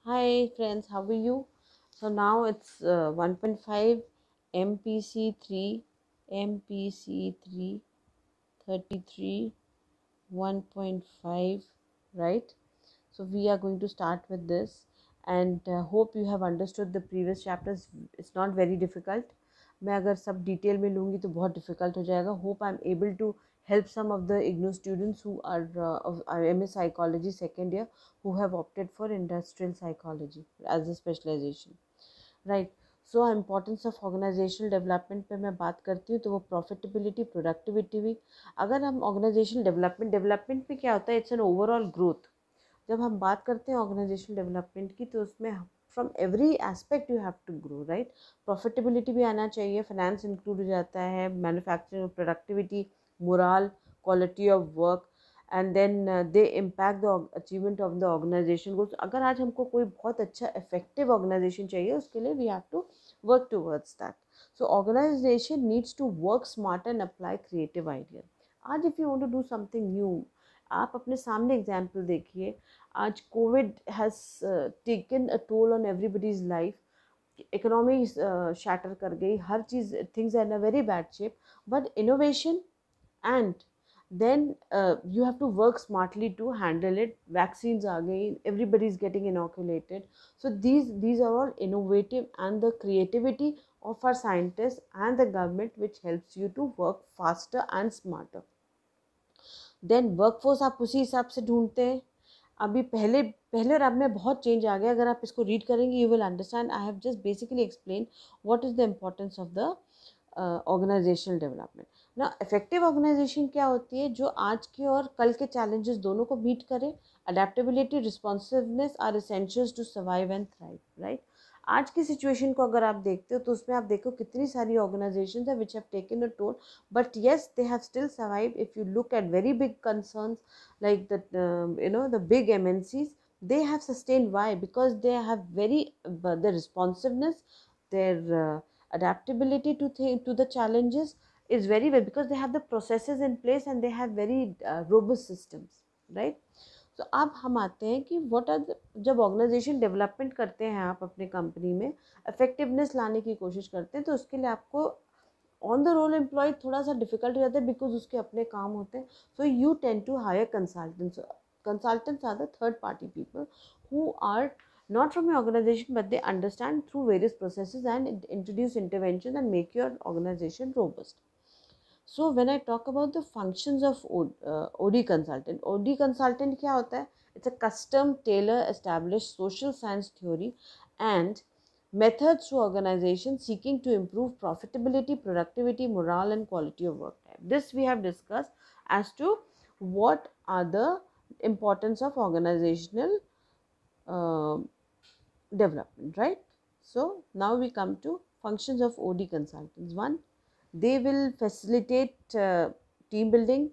Hi friends, how are you? So now it's 1.5 MPC3, MPC3 33 1.5, right? So we are going to start with this and hope you have understood the previous chapters. It's not very difficult. मैं अगर सब detail में लूँगी तो बहुत difficult हो जाएगा. Hope I am able to help some of the IGNOU students who are of MA Psychology second year who have opted for industrial psychology as a specialization. Right. So importance of organisational development पे मैं बात करती हूँ तो वो profitability, productivity भी. अगर हम ऑर्गेनाइजेशनल डेवलपमेंट में क्या होता है, इट्स एन ओवरऑल ग्रोथ. जब हम बात करते हैं ऑर्गेनाइजेशनल डेवलपमेंट की तो उसमें from every aspect you have to grow, right. Profitability भी आना चाहिए, फाइनेंस इंक्लूड हो जाता है, manufacturing, productivity, morale, quality of work and then they impact the achievement of the organisation goals. अगर आज हमको कोई बहुत अच्छा इफेक्टिव ऑर्गेनाइजेशन चाहिए उसके लिए we have to work towards that. So organisation needs to work smart and apply creative idea. आज if you want to do something new, आप अपने सामने एग्जाम्पल देखिए. आज Covid has taken a toll on everybody's life. Economy shatter कर गई, हर चीज़, things are in a very bad shape. But innovation and then you have to work smartly to handle it. Vaccines are again, everybody is getting inoculated. So these are all innovative and the creativity of our scientists and the government which helps you to work faster and smarter. Then workforce आप उसी हिसाब से ढूंढते हैं. अभी पहले पहले और अब में बहुत चेंज आ गया. अगर आप इसको रीड करेंगे you will understand. I have just basically explain what is the importance of the organisational development. ना इफेक्टिव ऑर्गेनाइजेशन क्या होती है, जो आज के और कल के चैलेंजेस दोनों को मीट करे. Adaptability, responsiveness are essentials to survive and thrive, right. आज की सिचुएशन को अगर आप देखते हो तो उसमें आप देखो कितनी सारी ऑर्गेनाइजेशंस है which have taken a toll. But yes, they have still survived. If you look at very big concerns like the big MNCs, they have sustained. Why? Because they have the responsiveness, their adaptability to the challenges is very well, because they have the processes in place and they have very robust systems, right. तो अब हम आते हैं कि what are, जब organisation development करते हैं आप अपने कंपनी में, इफेक्टिवनेस लाने की कोशिश करते हैं, तो उसके लिए आपको ऑन द रोल एम्प्लॉय थोड़ा सा डिफिकल्ट हो जाता है बिकॉज उसके अपने काम होते हैं. So you tend to hire consultants. Consultants are the third party people who are not from your organization but they understand through various processes and introduce interventions and make your organization robust. So when I talk about the functions of OD consultant, OD consultant क्या होता है? It's a custom tailor established social science theory and methods to organization seeking to improve profitability, productivity, morale and quality of work. This we have discussed as to what are the importance of organizational uh, development, right. So now we come to functions of OD consultants. One, they will facilitate team building,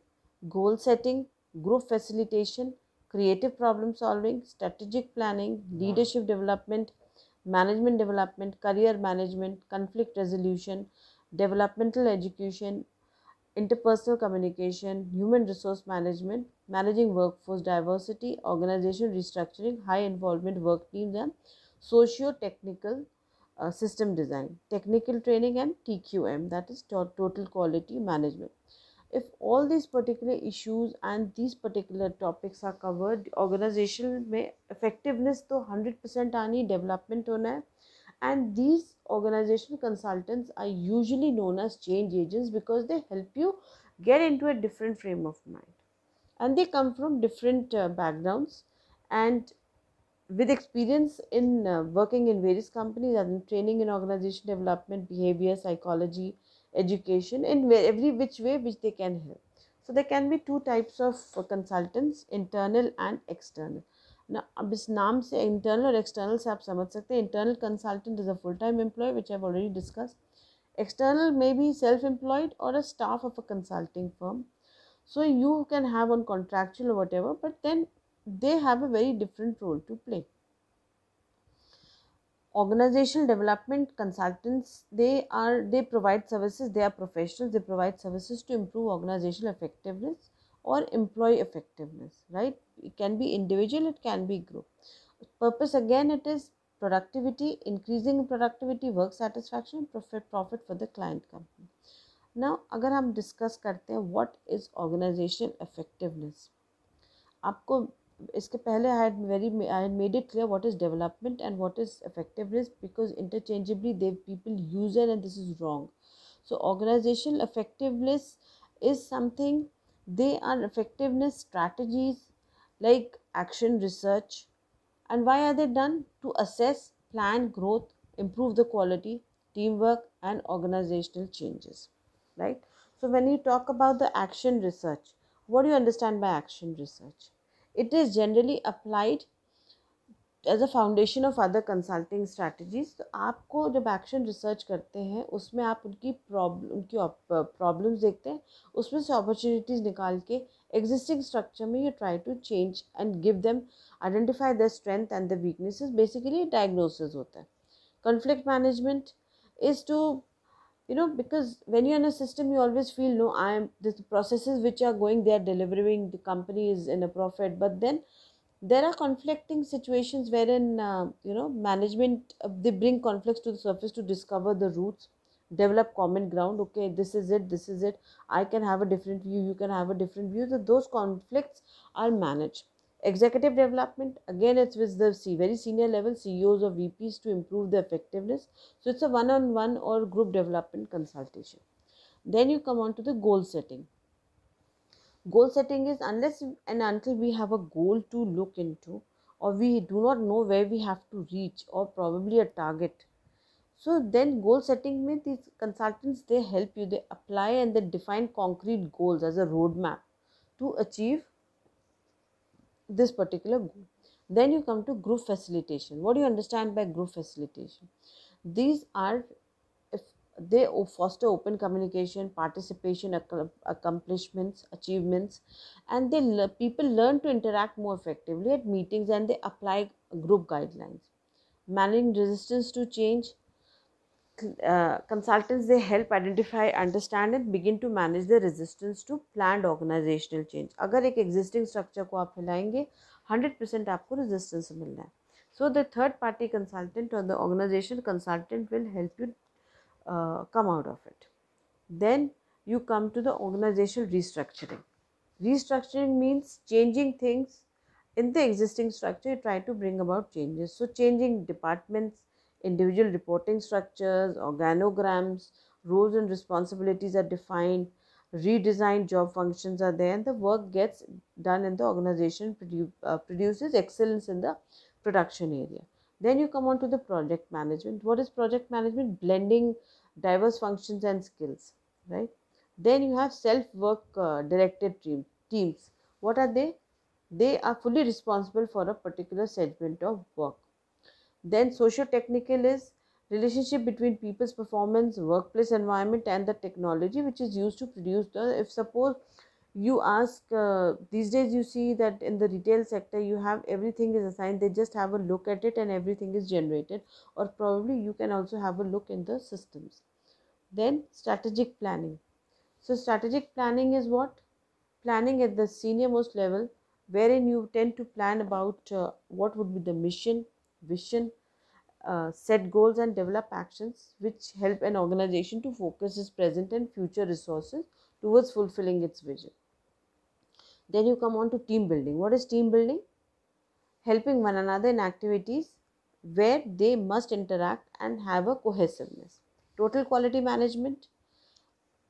goal setting, group facilitation, creative problem solving, strategic planning, leadership development, management development, career management, conflict resolution, developmental education, interpersonal communication, human resource management, managing workforce diversity, organizational restructuring, high involvement work teams, and socio-technical system design, technical training, and TQM, that is total quality management. If all these particular issues and these particular topics are covered, organization में effectiveness तो 100% आनी, development होना है. And these organizational consultants are usually known as change agents because they help you get into a different frame of mind. And they come from different backgrounds and with experience in working in various companies and training in organization development, behavior, psychology, education, in every which way which they can help. So there can be two types of consultants, internal and external. ना अब इस नाम से internal और external से आप समझ सकते हैं. Internal consultant is a full time employ which I have already discuss. External may be self-employed or a staff of a consulting firm. So you can have on contractual or whatever, but then they have a very different role to play. Organizational development consultants, they provide services, they are professionals, they provide services to improve organizational effectiveness or employee effectiveness, right. It can be individual, it can be group. Purpose again, it is productivity, increasing productivity, work satisfaction, profit for the client company. Now अगर हम discuss करते हैं what is organisation effectiveness, आपको इसके पहले I had made it clear what is development and what is effectiveness, because interchangeably they people use it and this is wrong. So organizational effectiveness is something, they are effectiveness strategies like action research. And why are they done? To assess, plan growth, improve the quality, teamwork and organizational changes, right? So when you talk about the action research, what do you understand by action research? It is generally applied as a foundation of other consulting strategies. तो आपको जब action research करते हैं उसमें आप उनकी problems देखते हैं, उसमें से अपॉर्चुनिटीज़ निकाल के एग्जिस्टिंग स्ट्रक्चर में you try to change and give them, identify the strength and the weaknesses. Basically diagnosis होता है. Conflict management is to, you know, because when you're in a system you always feel, no, I am, the processes which are going, they are delivering, the company is in a profit, but then there are conflicting situations wherein management, they bring conflicts to the surface to discover the roots, develop common ground. Okay, this is it, this is it, I can have a different view, you can have a different view. So those conflicts are managed. Executive development, again it's with the very senior level CEOs or VPs to improve the effectiveness. So it's a one-on-one or group development consultation. Then you come on to the goal setting. Goal setting is, unless and until we have a goal to look into, or we do not know where we have to reach, or probably a target, so then goal setting means these consultants, they help you, they apply and they define concrete goals as a roadmap to achieve this particular goal. Then you come to group facilitation. What do you understand by group facilitation? These are, if they foster open communication, participation, accomplishments, achievements, and people learn to interact more effectively at meetings, and they apply group guidelines. Managing resistance to change, consultants, they help identify, understand and begin to manage the resistance to planned organizational change. अगर एक existing structure को आप हिलाएंगे, 100% आपको resistance मिलना है. So the third party consultant or the organizational consultant will help you come out of it. Then you come to the organizational restructuring. Restructuring means changing things in the existing structure. You try to bring about changes. So changing departments, individual reporting structures, organograms, roles and responsibilities are defined, redesigned job functions are there, and the work gets done in the organization, produces excellence in the production area. Then you come on to the project management. What is project management? Blending diverse functions and skills, right? Then you have self-work directed teams. What are they? They are fully responsible for a particular segment of work. Then socio-technical is relationship between people's performance, workplace environment and the technology which is used to produce the, if suppose you ask, these days you see that in the retail sector you have everything is assigned, they just have a look at it and everything is generated, or probably you can also have a look in the systems. Then strategic planning. So strategic planning is what? Planning at the senior most level, wherein you tend to plan about what would be the mission, vision, set goals and develop actions which help an organization to focus its present and future resources towards fulfilling its vision. Then you come on to team building. What is team building? Helping one another in activities where they must interact and have a cohesiveness. Total quality management.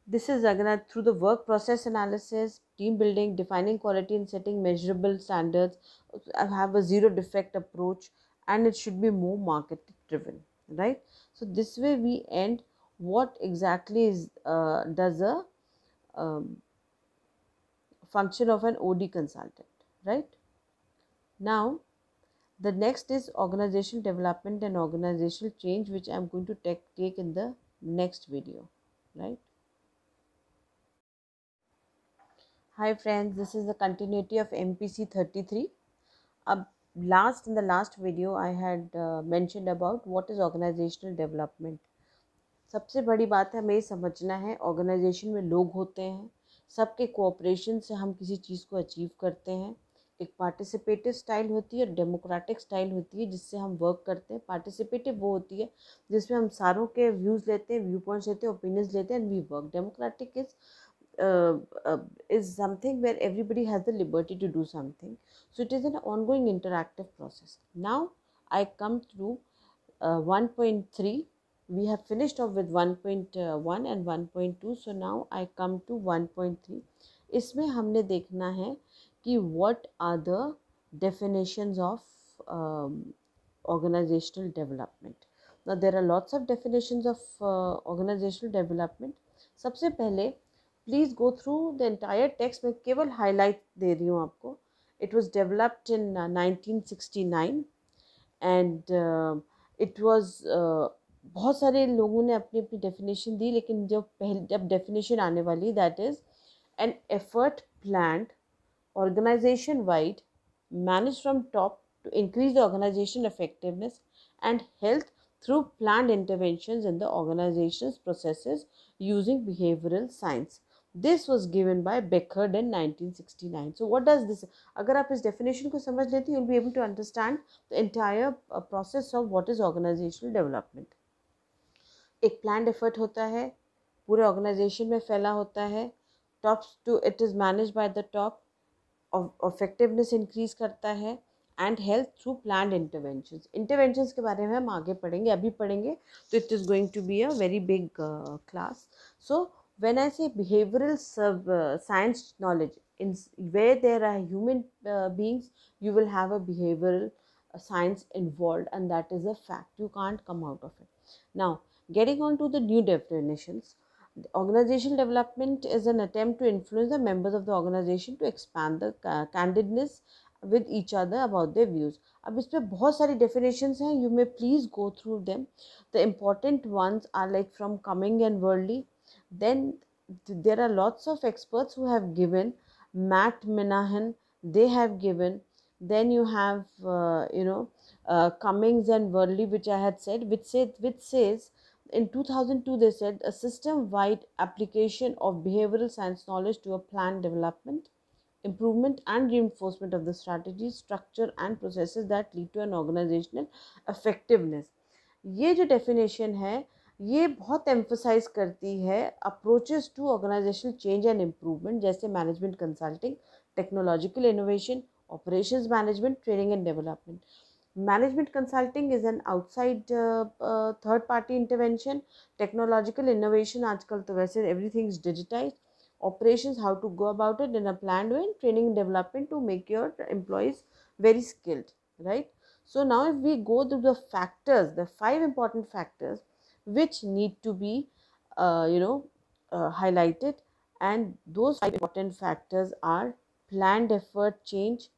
This is again through the work process analysis, team building, defining quality and setting measurable standards. I have a zero defect approach, and it should be more market driven, right? So this way we end what exactly is does a function of an OD consultant, right? Now the next is organizational development and organizational change, which I am going to take in the next video, right? Hi friends, this is the continuity of MPC 33. In the last video I had mentioned about what is organizational development. सबसे बड़ी बात है हमें ये समझना है, organisation में लोग होते हैं, सबके कोऑपरेशन से हम किसी चीज़ को अचीव करते हैं. एक पार्टिसिपेटिव स्टाइल होती है, डेमोक्रेटिक स्टाइल होती है जिससे हम वर्क करते हैं। पार्टिसिपेटिव वो होती है जिसमें हम सारों के व्यूज़ लेते हैं, व्यू पॉइंट्स लेते हैं, ओपिनियंस लेते हैं and we work. Democratic is something where everybody has the liberty to do something. So it is an ongoing interactive process. Now I come through 1.3. We have finished off with 1.1 and 1.2. So now I come to 1.3. इसमें हमने देखना है कि what are the definitions of organizational development. Now there are lots of definitions of organizational development. सबसे पहले please go through the entire text, मैं केवल highlight दे रही हूँ आपको. It was developed in 1969 and it was बहुत सारे लोगों ने अपनी अपनी डेफिनेशन दी, लेकिन जब डेफिनेशन आने वाली, that is an effort planned organization wide managed from top to increase the organization effectiveness and health through planned interventions in the organization's processes using behavioral science. This was given by Beckert in 1969. So what does this, अगर आप इस definition को समझ लेते, you'll be able to understand the entire process of what is organizational development. एक planned effort होता है, पूरे organization में फैला होता है, top to it is managed by the top, effectiveness increase करता है and health through planned interventions. Interventions के बारे में हम आगे पढ़ेंगे, अभी पढ़ेंगे, तो it is going to be a very big class. So when I say behavioral science knowledge, in where there are human beings, you will have a behavioral science involved, and that is a fact. You can't come out of it. Now, getting on to the new definitions. Organizational development is an attempt to influence the members of the organization to expand the candidness with each other about their views. अब इस पे बहुत सारी definitions हैं, you may please go through them. The important ones are like from Cumming and Worley. Then there are lots of experts who have given. Matt Minahan, they have given. Then you have Cummings and Worley, which I had said, which says in 2002 they said a system-wide application of behavioral science knowledge to a plan development, improvement and reinforcement of the strategies, structure and processes that lead to an organizational effectiveness. ये जो definition है, ये बहुत emphasize करती है approaches to organizational change and improvement, जैसे management consulting, technological innovation, operations management, training and development. Management consulting is an outside third party intervention. Technological innovation, आजकल तो वैसे everything is digitized. Operations, how to go about it in a planned way. Training and development to make your employees very skilled, right? So now if we go through the factors, the 5 important factors which need to be highlighted, and those 5 important factors are: planned effort change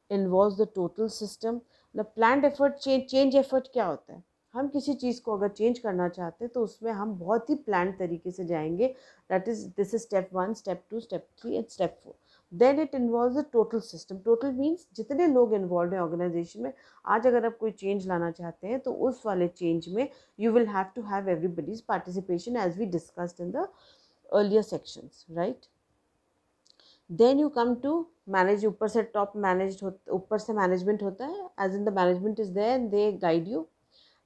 involves the total system. The planned effort change effort क्या होता है? हम किसी चीज़ को अगर change करना चाहते हैं तो उसमें हम बहुत ही प्लान तरीके से जाएंगे. That is this is step 1, step 2, step 3 and step 4. Then it involve the total system. Total means जितने लोग इन्वॉल्व हैं ऑर्गेनाइजेशन में. आज अगर आप कोई चेंज लाना चाहते हैं तो उस वाले चेंज में you will have to have everybody's participation, as we discussed in the earlier sections, right? Then you come to manage. ऊपर से टॉप मैनेज, ऊपर से मैनेजमेंट होता है, as in the management is there and they guide you.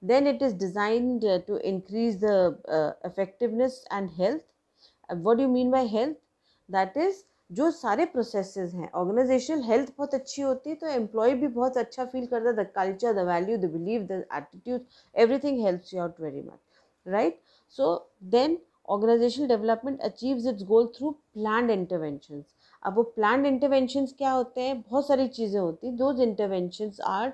Then it is designed to increase the effectiveness and health. What do you mean by health? That is जो सारे processes हैं, organisational health बहुत अच्छी होती है तो employ भी बहुत अच्छा फील करता है. The culture, the value, the believe, the attitude, everything helps you out very much, right? So then organisational development achieves its goal through planned interventions. अब वो प्लान्ड इंटरवेंशंस क्या होते हैं? बहुत सारी चीज़ें होती हैं. Those interventions are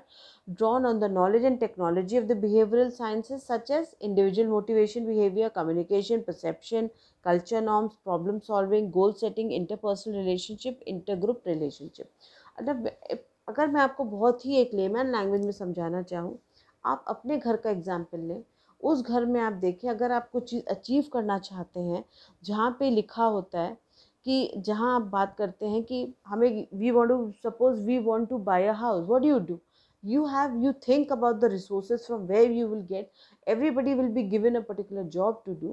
drawn on the knowledge and technology of the behavioral sciences such as individual motivation, behavior, communication, perception, culture norms, problem solving, goal setting, interpersonal relationship, intergroup relationship. अगर मैं आपको बहुत ही एक लेमैन लैंग्वेज में समझाना चाहूँ, आप अपने घर का एग्जाम्पल लें. उस घर में आप देखें, अगर आप कुछ चीज़ अचीव करना चाहते हैं, जहाँ पे लिखा होता है कि जहाँ आप बात करते हैं कि हमें we want to, suppose we want to buy a house, what do you do? You think about the resources from where you will get. Everybody will be given a particular job to do.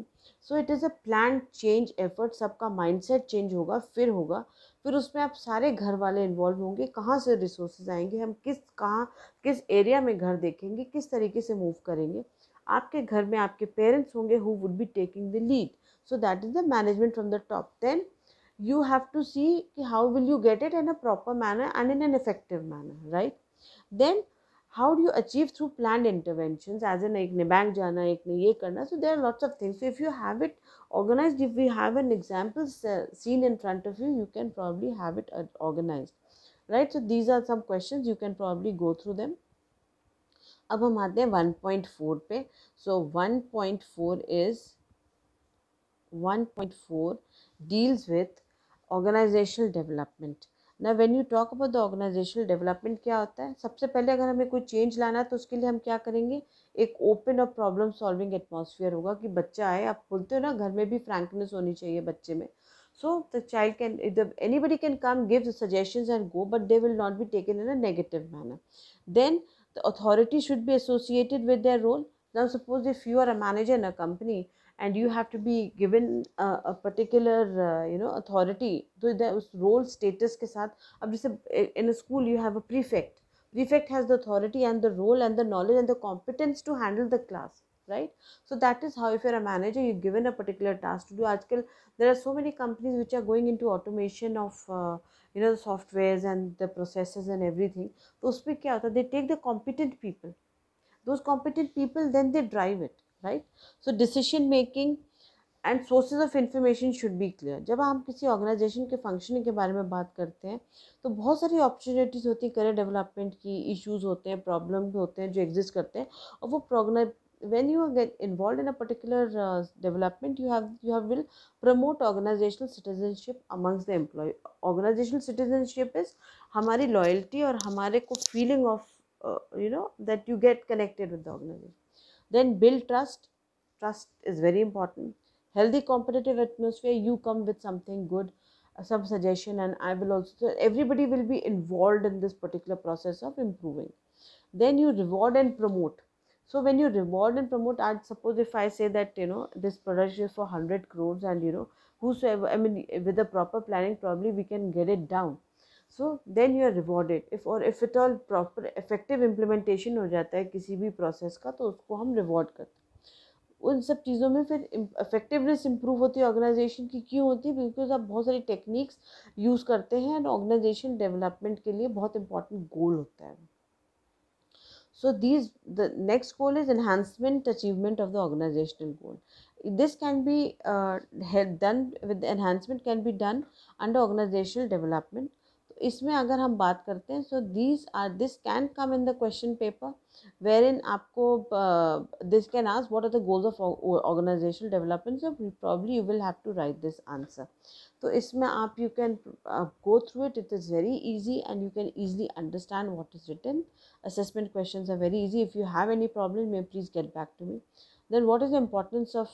So it is a planned change effort. सबका mindset change होगा, फिर होगा. फिर उसमें आप सारे घर वाले इन्वॉल्व होंगे, कहाँ से रिसोर्सेज आएंगे, हम किस एरिया में घर देखेंगे, किस तरीके से मूव करेंगे। आपके घर में आपके पेरेंट्स होंगे who would be taking the lead, so that is the management from the top. Then you have to see how will you get it in a proper manner and in an effective manner, right? Then how do you achieve through planned interventions, as in एक ने bank जाना, एक ने ये करना. So there are lots of things. So if you have it organized, if we have an example seen in front of you, you can probably have it organized, right? So these are some questions, you can probably go through them. अब हम आते हैं 1.4 पे. So 1.4 deals with organizational development. Now when you talk about the organizational development, क्या होता है, सबसे पहले अगर हमें कोई चेंज लाना है तो उसके लिए हम क्या करेंगे, एक ओपन और प्रॉब्लम सॉल्विंग एटमॉस्फेयर होगा कि बच्चा आए. आप बोलते हो ना घर में भी फ्रैंकनेस होनी चाहिए बच्चे में. So the child can, anybody can come, give the suggestions and go, but they will not be taken in a negative manner. Then the authority should be associated with their role. Now suppose if you are a manager in a company and you have to be given a particular authority, तो उस role status के साथ, अब जैसे in a school you have a prefect has the authority and the role and the knowledge and the competence to handle the class, right? So that is how, if you're a manager, you're given a particular task to do. आजकल there are so many companies which are going into automation of the softwares and the processes and everything. तो उसमें क्या होता है, they take the competent people, those competent people, then they drive it, right? So decision making and sources of information should be clear. जब हम किसी organisation के functioning के बारे में बात करते हैं तो बहुत सारी अपॉर्चुनिटीज़ होती है करियर डेवलपमेंट की, इश्यूज होते हैं, प्रॉब्लम होते हैं जो एग्जिस्ट करते हैं. और वो when you get involved in a particular development, you will promote organizational citizenship amongst the employee. Organizational citizenship is हमारी loyalty और हमारे को feeling of that you get connected with the organization. Then build trust is very important. Healthy competitive atmosphere, you come with something good, some suggestion, and I will also, so everybody will be involved in this particular process of improving. Then you reward and promote. So when you reward and promote, I suppose if I say that this product is for 100 crores and whosoever, I mean with the proper planning probably we can get it down. So then you are rewarded. If it all proper effective implementation हो जाता है किसी भी process का, तो उसको हम reward करते हैं. उन सब चीज़ों में फिर इफेक्टिवनेस इंप्रूव होती है ऑर्गेनाइजेशन की. क्यों होती है? बिकॉज आप बहुत सारी टेक्निक्स यूज़ करते हैं एंड ऑर्गेनाइजेशन डेवलपमेंट के लिए बहुत इंपॉर्टेंट गोल होता है. So the next goal is enhancement, achievement of the organizational goal. This can be done with enhancement, can be done under organizational development. तो इसमें अगर हम बात करते हैं, so this can come in the question paper, wherein आपको this can ask what are the goals of organizational development. So probably you will have to write this answer. तो इसमें आप you can go through it. It is very easy and you can easily understand what is written. Assessment questions are very easy. If you have any problem, may please get back to me. Then what is the importance of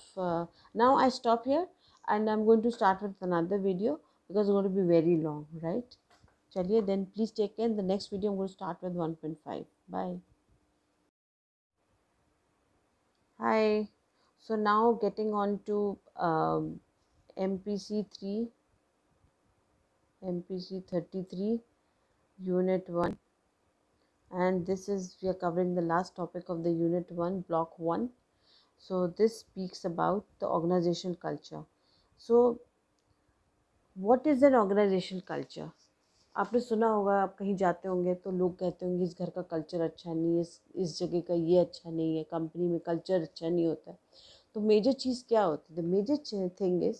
now I stop here and I'm going to start with another video because it's going to be very long, right? Chaliye, then please take care. In the next video I'm going to start with 1.5. Bye. Hi. So now getting on to MPC 33 Unit 1, and this is, we are covering the last topic of the Unit 1, Block 1. So this speaks about the organizational culture. So what is an organizational culture? आपने सुना होगा, आप कहीं जाते होंगे तो लोग कहते होंगे इस घर का कल्चर अच्छा नहीं है, इस जगह का ये अच्छा नहीं है, कंपनी में कल्चर अच्छा नहीं होता है. तो मेजर चीज़ क्या होती है? The major thing is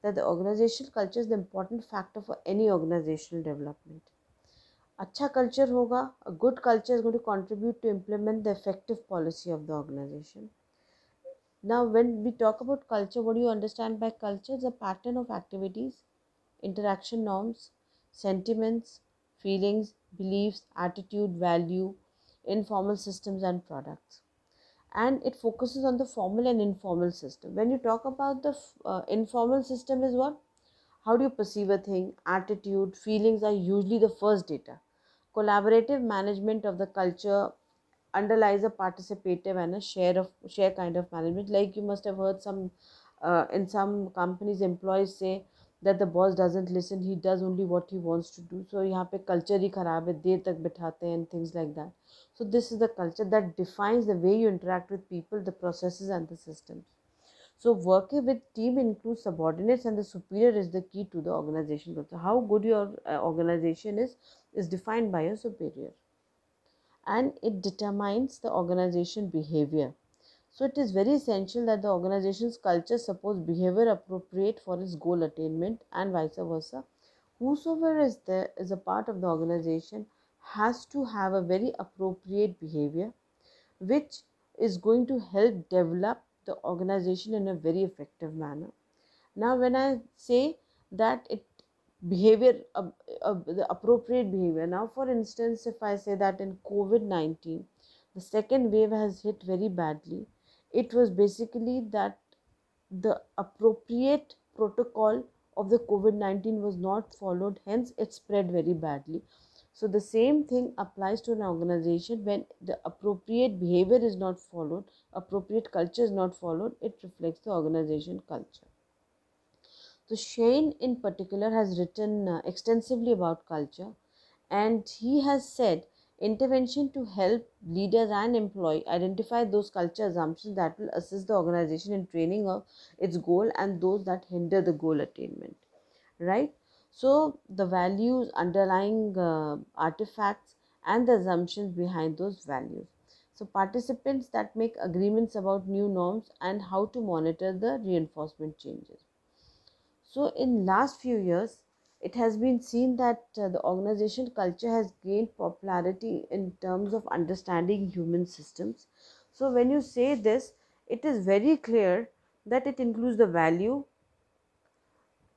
that the organisational culture is the important factor for any organisational development. अच्छा कल्चर होगा, a good culture is going to contribute to implement the effective policy of the organisation. Now when we talk about culture, what do you understand by culture? It's a pattern of activities, interaction norms, sentiments, feelings, beliefs, attitude, value, informal systems and products. And it focuses on the formal and informal system. When you talk about the informal system is what? How do you perceive a thing? Attitude, feelings are usually the first data. Collaborative management of the culture underlies a participative and a share kind of management. Like you must have heard some in some companies employees say that the boss doesn't listen, he does only what he wants to do. So यहाँ पे culture ही खराब है, देर तक बिठाते हैं and things like that. So this is the culture that defines the way you interact with people, the processes and the systems. So working with team includes subordinates and the superior is the key to the organization growth. So how good your organization is defined by your superior, and it determines the organization behavior. So it is very essential that the organization's culture supports behavior appropriate for its goal attainment and vice versa. Whosoever is there is a part of the organization has to have a very appropriate behavior which is going to help develop the organization in a very effective manner. Now when I say that it behavior the appropriate behavior, now for instance if I say that in COVID-19 the second wave has hit very badly, it was basically that the appropriate protocol of the COVID-19 was not followed, hence it spread very badly. So the same thing applies to an organization. When the appropriate behavior is not followed, appropriate culture is not followed, it reflects the organization culture. So Shane in particular has written extensively about culture, and he has said intervention to help leaders and employee identify those culture assumptions that will assist the organization in training of its goal and those that hinder the goal attainment, right? So the values underlying artifacts and the assumptions behind those values. So participants that make agreements about new norms and how to monitor the reinforcement changes. So in last few years, it has been seen that the organization culture has gained popularity in terms of understanding human systems. So when you say this, it is very clear that it includes the value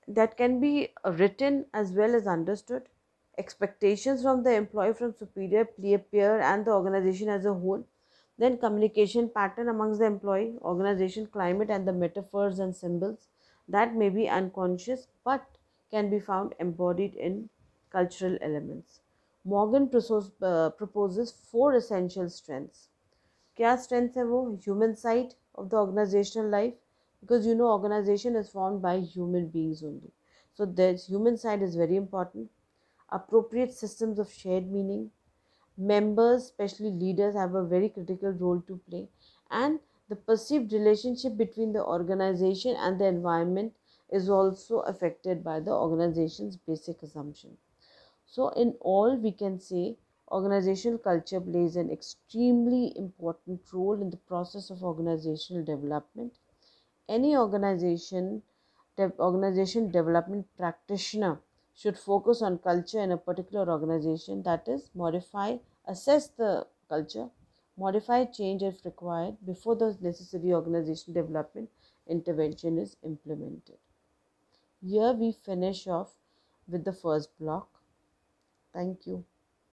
that can be written as well as understood, expectations from the employee, from superior, peer, and the organization as a whole, then communication pattern amongst the employee, organization climate, and the metaphors and symbols that may be unconscious but can be found embodied in cultural elements. Morgan proposes four essential strengths. क्या strengths है वो? Human side of the organizational life, because you know organization is formed by human beings only. So the human side is very important. Appropriate systems of shared meaning. Members, especially leaders, have a very critical role to play, and the perceived relationship between the organization and the environment is also affected by the organization's basic assumption. So in all, we can say organizational culture plays an extremely important role in the process of organizational development. Any organization development practitioner should focus on culture in a particular organization, that is assess the culture, modify, change if required before the necessary organization development intervention is implemented. Here we finish off with the first block. Thank you.